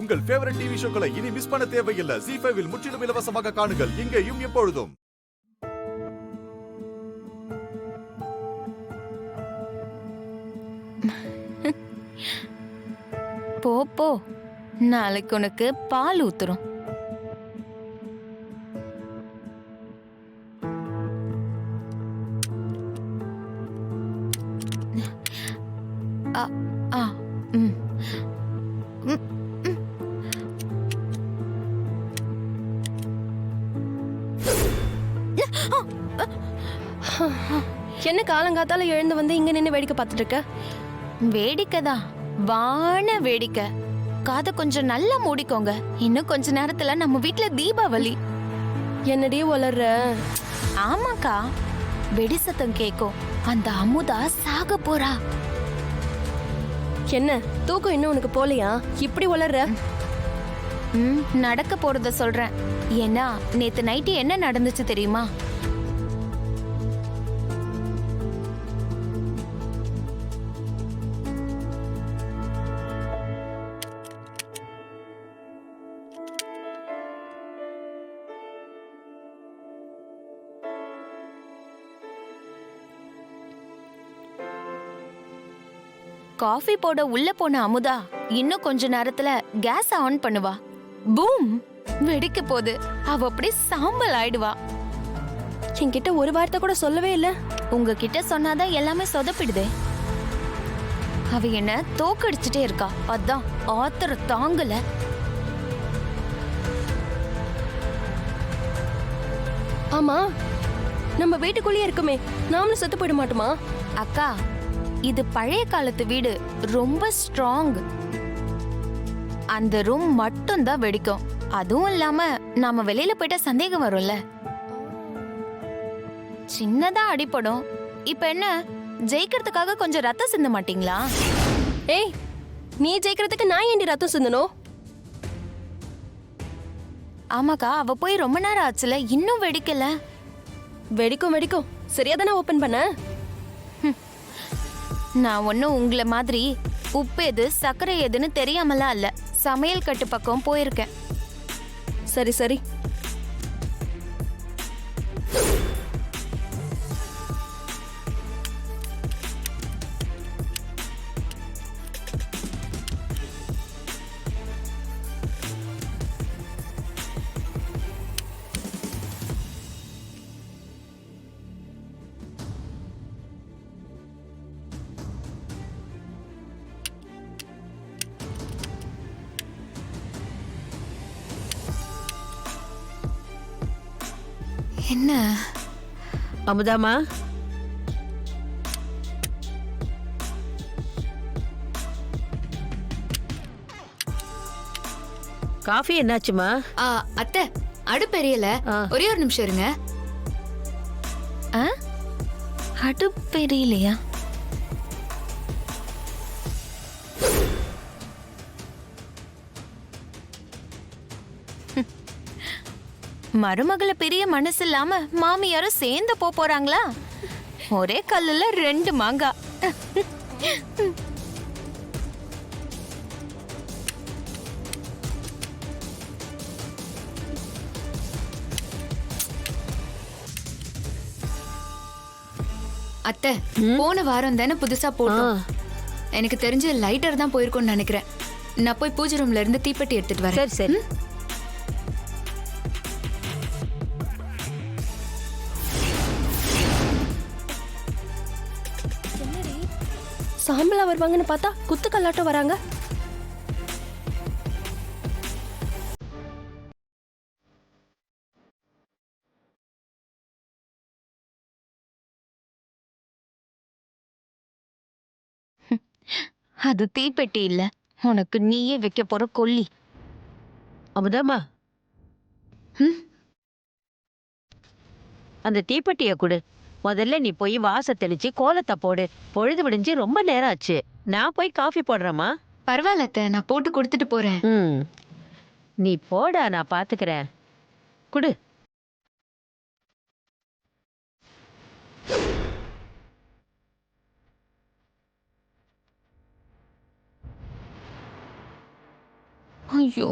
உங்கள் favourite TV ஷோக்களை இனி miss பண்ண தேவையில்லை. ZEE5 இல் முற்றிலும் இலவசமாக காணுங்கள். இங்கேயும் எப்பொழுதும். போ போ, நாளைக்கு உனக்கு பால் ஊத்துறோம். ஆ ஆ ம் ம், ம். என்ன காலங்காத்தால எழுந்து வந்து இங்க நின்னு வேடிக்கை பார்த்துட்டு இருக்க? வேடிக்கைதான், வான வேடிக்கை. காதை கொஞ்சம் நல்லா மூடிக்கோங்க. இன்னும் கொஞ்ச நேரத்துல நம்ம வீட்ல தீபாவளி. என்னடி வளர்ற? ஆமாக்கா, வெடி சத்தம் கேக்கும். அந்த அமுதா சாக போறா. என்ன தூக்கம் இன்னும் உனக்கு போலையா? இப்படி வளர்ற? நடக்க போறத சொல்றேன். ஏன்னா நேத்து நைட்டு என்ன நடந்துச்சு தெரியுமா? காஃபி போட உள்ள போன அமுதா இன்னும் கொஞ்ச நேரத்துல கேஸ் ஆன் பண்ணுவா. பூம், வெடிக்க போது. அவ அப்படி சாம்பல் ஆயிடுவா. என்கிட்ட ஒரு வார்த்தை கூட சொல்லவே இல்ல. உங்ககிட்ட சொன்னாதான் எல்லாமே சொதப்பிடுதே. அவ என்ன தோக்கடிச்சுட்டே இருக்கா. அதான் ஆத்திர தாங்கல. ஆமா, நம்ம வீட்டுக்குள்ளேயே இருக்குமே, நாமளும் செத்து போயிட மாட்டோமா? அக்கா, இது பழைய காலத்து வீடு, ரொம்ப ஸ்ட்ராங். அந்த ரூம் மட்டும் தான் வெடிக்கும். அதுவும் இல்லாம நாம வெளியில போயிட்டா சந்தேகம் வரும்ல. சின்னதா அடிபடும். இப்ப என்ன, ஜெயிக்கிறதுக்காக கொஞ்சம் ரத்தம் சிந்த மாட்டீங்களா? ஏய், நீ ஜெயிக்கிறதுக்கு நான் ஏண்டி ரத்தம் சிந்தணும்? ஆமாக்கா, அவ போய் ரொம்ப நேரம் ஆச்சுல, இன்னும் வெடிக்கல. வெடிக்கும் வெடிக்கும், சரியா தானே ஓபன் பண்ண? நான் ஒன்னும் உங்களை மாதிரி உப்பு எது சர்க்கரை எதுன்னு தெரியாமலாம் இல்ல. சமையல் கட்டு பக்கம் போயிருக்கேன். சரி சரி. என்ன அமுதாமா, காஃபி என்னாச்சுமா? அத்தை, அடுப்பு எரியல. ஒரே ஒரு நிமிஷம் இருங்க. அடுப்பு எரியலையா? மருமகளை பெரிய மனசு இல்லாம மாமியாரும் சேர்ந்து போறாங்களா? ஒரே கல்லுல 2 மாங்கா. அத்தை, போன வாரம் தானே புதுசா போட்டோம். எனக்கு தெரிஞ்ச லைட்டர் தான் போயிருக்கும்னு நினைக்கிறேன். நான் போய் பூஜை ரூம்ல இருந்து தீப்பெட்டி எடுத்துட்டு வரேன். சரி சரி. சாம்பலா வருவாங்கன்னு பார்த்தா குத்து கல்லாட்டம் வராங்க. அது தீப்பெட்டி இல்ல, உனக்கு நீயே வைக்க போற கொல்லி. அமுதாமா, அந்த தீப்பெட்டிய கொடு. முதல்ல நீ போய் வாச தெளிச்சு கோலத்தை போடு. பொழுது விடிஞ்சு ரொம்ப நேரம் ஆச்சு. நான் போய் காஃபி போடுறேம்மா. பரவாயில்ல அத்தை, நான் போட்டு கொடுத்துட்டு போறேன். நீ போடா, நான் பாத்துக்கிறேன். குடு. ஐயோ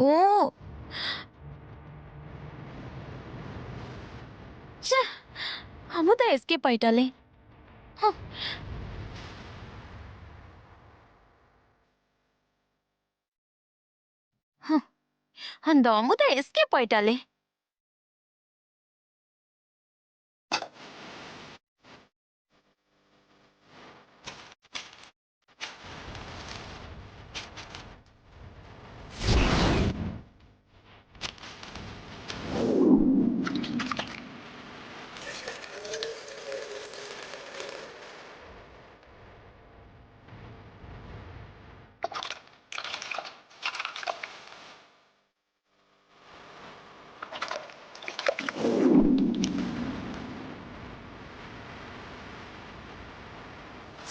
ச்சே, அமுதா எஸ்கேப் ஆயிட்டாளே. ஹம். ஹம். அந்த அமுதா எஸ்கேப் ஆயிட்டாளே.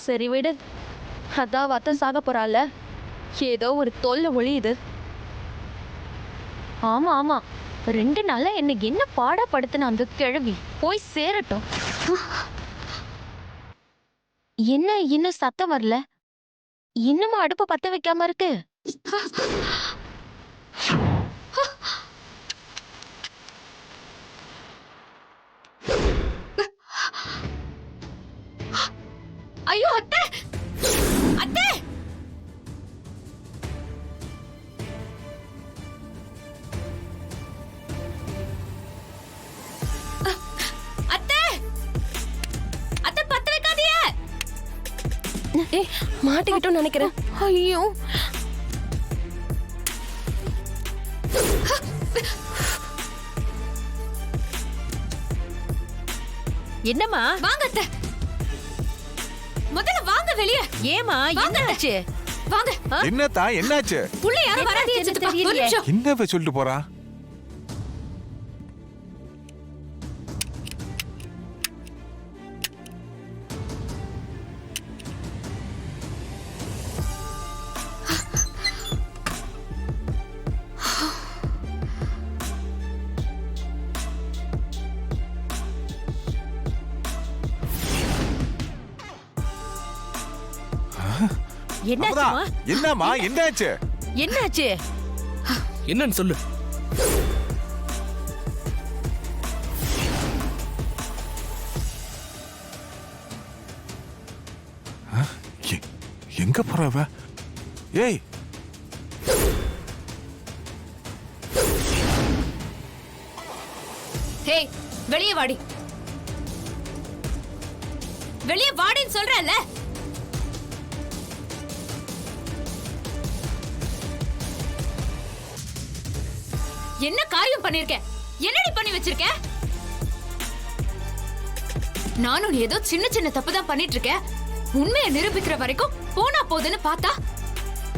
சரி விடு, அதான் வத்தம் சாக போறாள், ஏதோ ஒரு தொல்லை ஒழியுது. ஆமா ஆமா, 2 நாளா என்ன என்ன பாடப்படுத்தின அந்த கிழவி போய் சேரட்டும். என்ன இன்னும் சத்தம் வரல? இன்னுமா அடுப்பு பத்த வைக்காம இருக்கு? ஐயோ அத்தை, அத்தை, அத்தை, அத்தை பத்த வைக்காதீங்க. ஏய், மாட்டிக்கிட்டோம்னு நினைக்கிறேன். ஐயோ என்னம்மா? வாங்க அத்தை, முதல்ல வாங்க வெளியே. ஏமா என்னாச்சு? வாங்க. என்னத்தா என்னாச்சு? உள்ள யாரும் வராதீங்க சித்தப்பா. ஒரு நிமிஷம். என்னவ சொல்லிட்டு போறா? என்னாச்சுமா? என்னம்மா என்னாச்சு? என்னாச்சு? என்னன்னு சொல்லு. எங்க போறவ? ஏய், ஹே, வெளியே வாடி. வெளியே வாடின்னு சொல்றேன்ல. என்ன காரியம் பண்ணிருக்க? என்னடி பண்ணி வச்சிருக்க? நானும் ஏதோ சின்ன சின்ன தப்பு தான் பண்ணிட்டு இருக்கேன். உண்மையை நிரூபிக்கிற வரைக்கும் போனா போதுன்னு பார்த்தா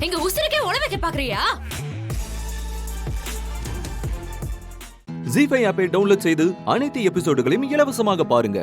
எங்க உசுருக்கே உழ வைக்க பாக்குறியா? ஜீ5 ஆப்பை டவுன்லோட் செய்து அனைத்து எபிசோடுகளையும் இலவசமாக பாருங்க.